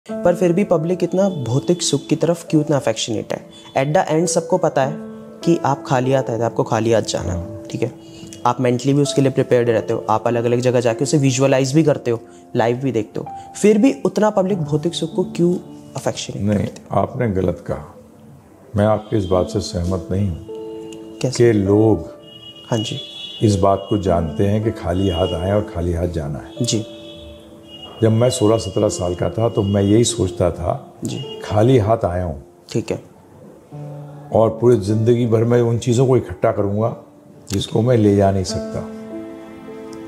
पर फिर भी पब्लिक इतना भौतिक सुख की तरफ क्यों इतना अफेक्शनेट है? एट द एंड सबको पता है कि आप खाली हाथ आए थे, आपको खाली हाथ जाना है, ठीक है। आप मेंटली भी उसके लिए प्रिपेयर्ड रहते हो, आप अलग अलग जगह जाके उसे विजुअलाइज भी करते हो, लाइव भी देखते हो, फिर भी उतना पब्लिक भौतिक सुख को क्यों अफेक्शनेट नहीं, आपने गलत कहा। मैं आपकी इस बात से सहमत नहीं हूँ कि लोग हाँ जी इस बात को जानते हैं कि खाली हाथ आए और खाली हाथ जाना है जी। जब मैं 16-17 साल का था तो मैं यही सोचता था जी, खाली हाथ आया हूँ, ठीक है, और पूरी ज़िंदगी भर मैं उन चीज़ों को इकट्ठा करूँगा जिसको मैं ले जा नहीं सकता।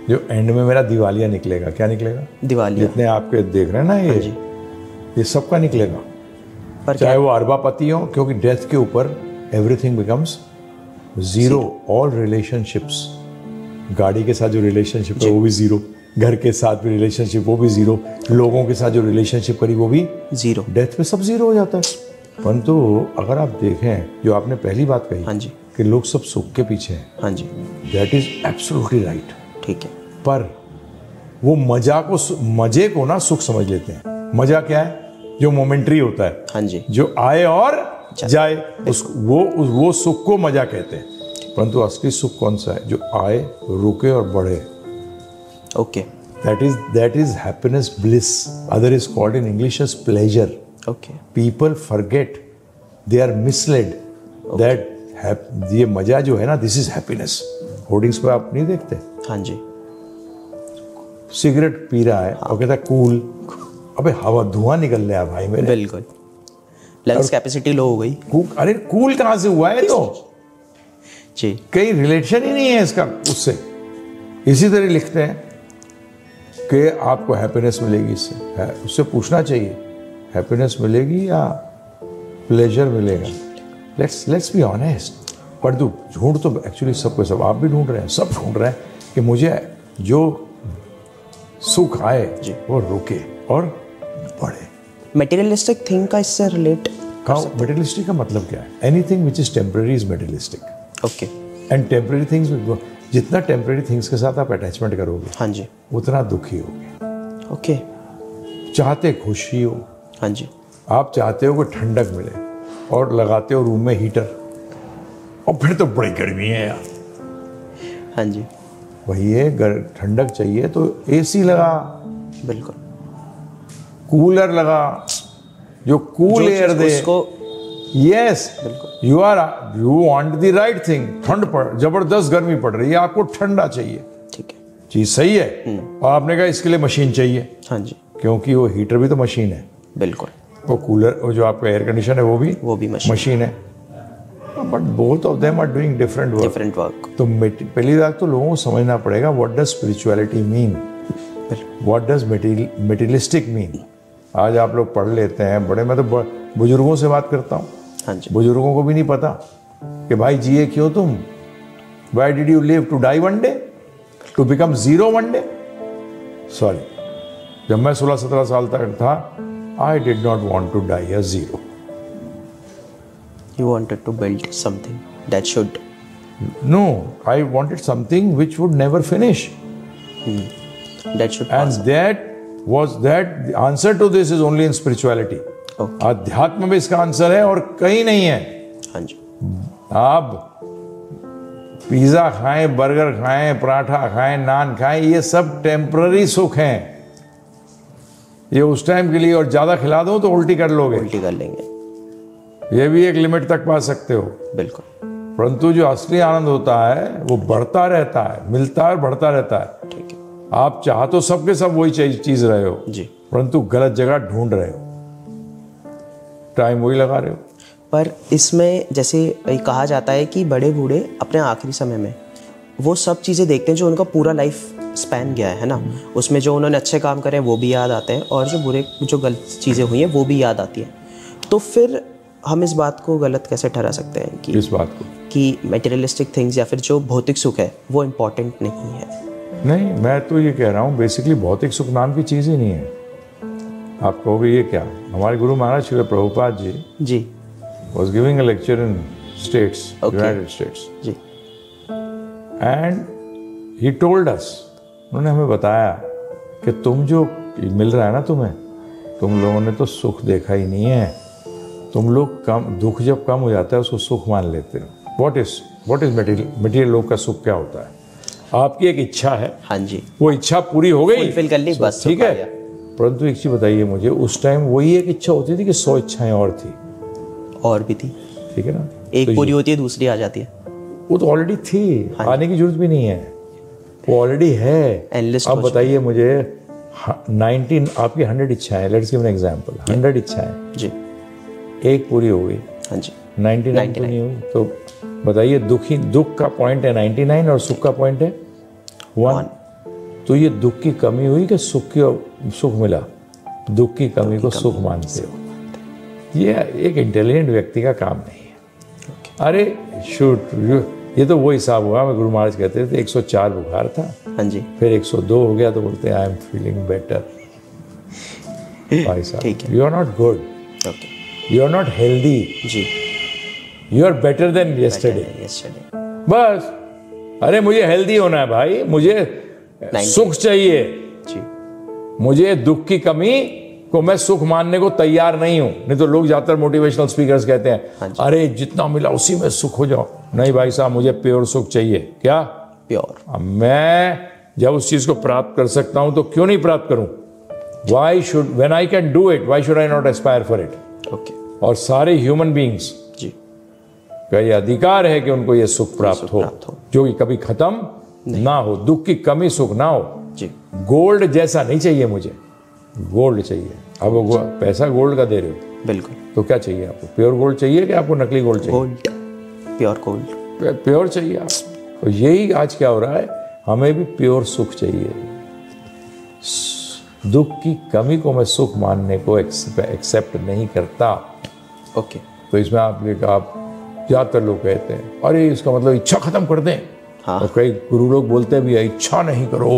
जो एंड में मेरा दिवालिया निकलेगा। क्या निकलेगा? दिवालिया। जितने आपके देख रहे हैं ना हाँ जी। ये सबका निकलेगा, पर चाहे वो अरबापति हो, क्योंकि डेथ के ऊपर everything becomes zero. All relationships, गाड़ी के साथ जो रिलेशनशिप है वो भी जीरो, घर के साथ भी रिलेशनशिप वो भी जीरो, लोगों के साथ जो रिलेशनशिप करी वो भी जीरो। डेथ पे सब जीरो हो जाता है। परंतु अगर आप देखें जो आपने पहली बात कही, हाँ जी, कि लोग सब सुख के पीछे हैं, हाँ जी, दैट इज एब्सोल्युटली राइट, ठीक है। पर वो मजे को ना सुख समझ लेते हैं। मजा क्या है? जो मोमेंट्री होता है, हाँ जी, जो आए और जाए, वो सुख को मजा कहते हैं। परंतु असली सुख कौन सा है? जो आए, रुके और बढ़े। Okay, that is happiness, bliss. Other is called in English as pleasure. Okay, people forget, they are misled that ये मजा जो है ना, दिस इज हैप्पीनेस। होर्डिंग्स पे आप नहीं देखते? हाँ जी, सिगरेट पी रहा है और कहता है कूल। अबे हवा, धुआं निकल रहा है भाई मेरे। बिल्कुल, लंग्स कैपेसिटी लो हो गई। अरे कूल कहाँ से हुआ है? तो जी, कहीं रिलेशन ही नहीं है इसका उससे। इसी तरह लिखते हैं कि आपको हैप्पीनेस मिलेगी इससे। उससे पूछना चाहिए हैप्पीनेस मिलेगी या प्लेजर मिलेगा। Let's be honest. पर ढूंढ तो एक्चुअली सबको, सब आप भी ढूंढ रहे हैं, सब ढूंढ रहे हैं कि मुझे जो सुख आए वो रुके और बढ़े। मटेरियलिस्टिक थिंग का इससे रिलेट मटेरियलिस्टिक का मतलब क्या है? Anything which is temporary is materialistic. Okay, and temporary things, जितना टेम्पररी थिंग्स के साथ आप अटैचमेंट करोगे, हाँ जी, उतना दुखी होगे। ओके, चाहते खुशी हो, हाँ जी, आप चाहते हो कि ठंडक मिले और लगाते हो रूम में हीटर, और फिर तो बड़ी गर्मी है यार। हाँ जी, वही है, ठंडक चाहिए तो एसी लगा, बिल्कुल, कूलर लगा जो cool air they. Yes, you want the right thing. ठंड पड़, जबरदस्त गर्मी पड़ रही है, आपको ठंडा चाहिए, ठीक है, चीज सही है। और आपने कहा इसके लिए मशीन चाहिए, हाँ जी, क्योंकि वो हीटर भी तो मशीन है, बिल्कुल, वो कूलर, वो जो आपका एयर कंडीशन है वो भी मशीन है। But both of them are doing different work. तो पहली बात तो लोगों को समझना पड़ेगा what does spirituality mean, what does materialistic mean. आज आप लोग पढ़ लेते हैं बड़े, मैं तो बुजुर्गों से बात करता हूँ, हाँ जी, बुजुर्गों को भी नहीं पता कि भाई जिए क्यों तुम? Why did you live? To die one day, to become zero one day? Sorry, जब मैं 16-17 साल तक था, I did not want to die a zero. You wanted to build something that should. No, I wanted something which would never finish. That should. And that the answer to this is only in spirituality. Okay. अध्यात्म में इसका answer है और कहीं नहीं है। हाँ जी, आप पिज्जा खाएं, बर्गर खाएं, पराठा खाएं, नान खाएं, ये सब टेम्पररी सुख हैं। ये उस टाइम के लिए, और ज्यादा खिला दो तो उल्टी कर लोगे, उल्टी कर लेंगे, ये भी एक लिमिट तक पा सकते हो। बिल्कुल, परंतु जो असली आनंद होता है वो बढ़ता रहता है, मिलता है और बढ़ता रहता है। ठीक है, आप चाह तो सबके सब वही चीज रहे हो जी, परंतु गलत जगह ढूंढ रहे हो, टाइम वही लगा रहे हो। पर इसमें जैसे कहा जाता है कि बड़े बूढ़े अपने आखिरी समय में वो सब चीज़ें देखते हैं जो उनका पूरा लाइफ स्पैन गया है ना, उसमें जो उन्होंने अच्छे काम करे वो भी याद आते हैं, और जो गलत चीज़ें हुई हैं वो भी याद आती हैं। तो फिर हम इस बात को गलत कैसे ठहरा सकते हैं कि इस बात को कि मटेरियलिस्टिक थिंग्स या फिर जो भौतिक सुख है वो इम्पोर्टेंट नहीं है? नहीं, मैं तो ये कह रहा हूँ बेसिकली भौतिक सुख नाम की चीज़ ही नहीं है। आप कहोगे ये क्या? हमारे Guru Maharaj Shri Prabhupada ji was giving a lecture in States, United States. Ji, and he told us, उन्होंने हमें बताया कि तुम जो मिल रहा है ना तुम्हें, तुम लोगों ने तो सुख देखा ही नहीं है। तुम लोग कम दुख जब कम हो जाता है उसको सुख मान लेते हो। व्हाट इज मटेरियल लोग का सुख क्या होता है? आपकी एक इच्छा है, हाँ जी, वो इच्छा पूरी हो गई, फुलफिल कर ली, बस ठीक है। परंतु एक चीज बताइए मुझे, उस टाइम वही एक इच्छा होती थी कि 100 इच्छाएं और थी? और भी थी, ठीक है ना। एक तो पूरी होती है दूसरी आ जाती है। वो तो ऑलरेडी थी, आने की जरूरत भी नहीं है, वो ऑलरेडी है। Endless अब बताइए मुझे 19 आपकी 100 इच्छाएं, लेट्स गिव एन एग्जांपल, 100 इच्छाएं जी, एक पूरी हो गई, हाँ जी, 99 तो नहीं हुई। तो बताइए दुख का पॉइंट है 99 और सुख का पॉइंट है 1। तो ये दुख की कमी हुई कि सुख मिला? दुख की कमी को सुख मानते हो। ये एक इंटेलिजेंट व्यक्ति का काम नहीं है। अरे शूट, ये तो वो हिसाब हुआ। मैं गुरु महाराज कहते थे 104 बुखार था, हाँ जी, फिर 102 हो गया तो बोलते हैं आई एम फीलिंग बेटर। भाई साहब, you are not good, you are not healthy जी, you are better than yesterday. बस, अरे मुझे हेल्दी होना है भाई, मुझे सुख चाहिए जी। मुझे दुख की कमी को मैं सुख मानने को तैयार नहीं हूं। नहीं तो लोग ज्यादातर मोटिवेशनल स्पीकर्स कहते हैं, हाँ अरे जितना मिला उसी में सुख हो जाओ। नहीं भाई साहब, मुझे प्योर सुख चाहिए। क्या प्योर? मैं जब उस चीज को प्राप्त कर सकता हूं तो क्यों नहीं प्राप्त करूं? Why should, when I can do it, why should I not Aspire for it? Okay. और सारे ह्यूमन बीइंग्स जी का ये अधिकार है कि उनको ये सुख प्राप्त हो, जो कि कभी खत्म ना हो, दुख की कमी सुख ना हो जी। गोल्ड जैसा नहीं चाहिए मुझे, गोल्ड चाहिए। अब वो पैसा गोल्ड का दे रहे हो, बिल्कुल, तो क्या चाहिए आपको? प्योर गोल्ड चाहिए कि आपको नकली गोल्ड चाहिए? गोल्ड, प्योर गोल्ड, प्योर चाहिए आप। तो यही आज क्या हो रहा है, हमें भी प्योर सुख चाहिए। दुख की कमी को मैं सुख मानने को एक्सेप्ट नहीं करता। ओके। तो इसमें आप ज्यादातर लोग कहते हैं अरे इसका मतलब इच्छा खत्म कर दें। हाँ। और कई गुरु लोग बोलते भी है इच्छा नहीं करो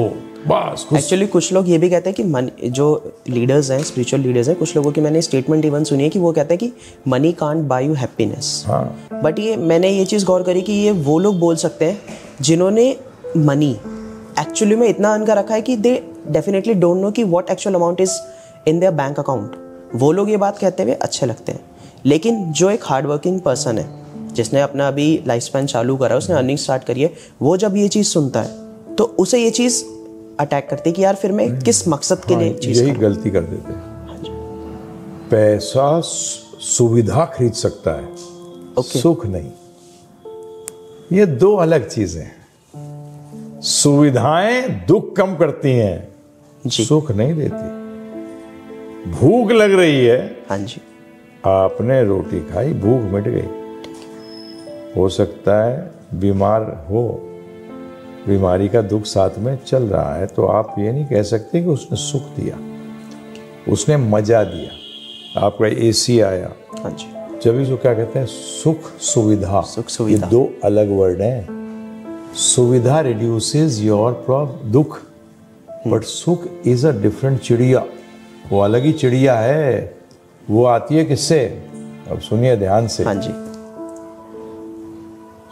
बस। एक्चुअली कुछ लोग ये भी कहते हैं कि जो लीडर्स हैं, स्पिरिचुअल लीडर्स हैं, कुछ लोगों की मैंने स्टेटमेंट इवन सुनी है कि वो कहते हैं कि money can't buy you happiness. हाँ। बट ये मैंने ये चीज़ गौर करी कि ये वो लोग बोल सकते हैं जिन्होंने मनी एक्चुअली में इतना अर्न कर रखा है कि दे डेफिनेटली डोंट नो कि what actual amount is in their bank account. वो लोग ये बात कहते हुए अच्छे लगते हैं। लेकिन जो एक हार्ड वर्किंग पर्सन है, जिसने अपना अभी लाइफ स्पैन चालू करा है, उसने अर्निंग स्टार्ट करी है, वो जब ये चीज़ सुनता है तो उसे ये चीज़ अटैक करती है कि यार फिर मैं किस मकसद के लिए चीज़ यही गलती कर देते हैं। पैसा सुविधा खरीद सकता है, सुख नहीं। ये दो अलग चीजें हैं। सुविधाएं दुख कम करती हैं, सुख नहीं देती। भूख लग रही है, हाँ जी, आपने रोटी खाई, भूख मिट गई। हो सकता है बीमार हो, बीमारी का दुख साथ में चल रहा है, तो आप ये नहीं कह सकते कि उसने सुख दिया, उसने मजा दिया। आपका एसी आया, हाँ जी, जब इसको क्या कहते हैं, सुख सुविधा। सुख सुविधा, ये दो अलग वर्ड हैं। सुविधा रिड्यूसेस योर दुख, बट सुख इज अ डिफरेंट चिड़िया। वो अलग ही चिड़िया है। वो आती है किससे? अब सुनिए ध्यान से। हाँ जी।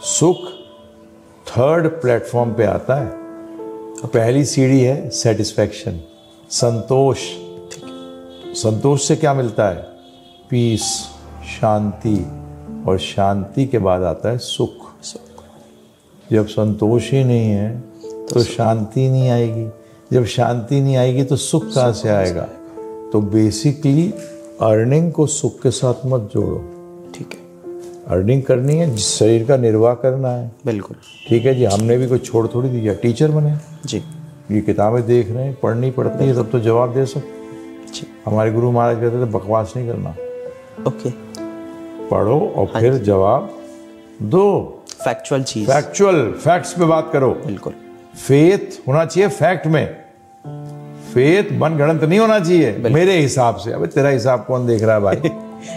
सुख थर्ड प्लेटफॉर्म पे आता है। पहली सीढ़ी है सेटिस्फैक्शन, संतोष। संतोष से क्या मिलता है? पीस, शांति। और शांति के बाद आता है सुख। जब संतोष ही नहीं है तो शांति नहीं आएगी। जब शांति नहीं आएगी तो सुख कहाँ से आएगा? तो बेसिकली अर्निंग को सुख के साथ मत जोड़ो। ठीक है, अर्निंग करनी है, शरीर का निर्वाह करना है, बिल्कुल ठीक है जी। हमने भी कोई छोड़ थोड़ी दिया, टीचर बने जी। ये किताबें देख रहे हैं, पढ़नी पड़ती है, तब तो जवाब दे सकते जी। हमारे गुरु महाराज कहते थे बकवास नहीं करना। ओके, पढ़ो और फिर जवाब दो। फैक्चुअल चीज, फैक्चुअल, फैक्ट्स पे बात करो। बिल्कुल। फेथ होना चाहिए फैक्ट में। फेथ मनगढ़ंत नहीं होना चाहिए मेरे हिसाब से। अबे तेरा हिसाब कौन देख रहा है भाई?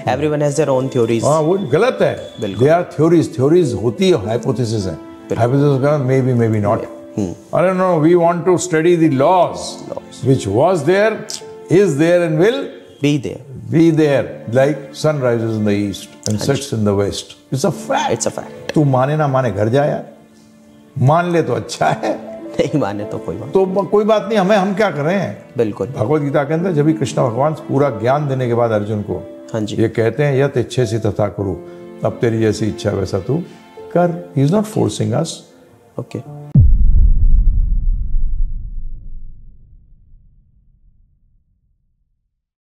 Everyone has their own theories. हाँ, वो गलत है। They are theories. Theories होती है, हाइपोथेसिस है। हाइपोथेसिस का मे बी नॉट। अरे no, we want to study the laws which was there, is there and will be there. Like sun rises in the east and sets in the west. It's a fact. It's a fact. तू माने ना माने घर जा यार। मान ले तो अच्छा है, नहीं माने तो कोई बात, तो कोई बात नहीं, हम क्या कर रहे हैं। बिल्कुल। भगवत गीता के अंदर जब भी कृष्ण भगवान पूरा ज्ञान देने के बाद अर्जुन को हाँ जी, ये कहते हैं यत इच्छे से तथा करो, अब तेरी जैसी इच्छा वैसा तू कर। He is not forcing us. Okay.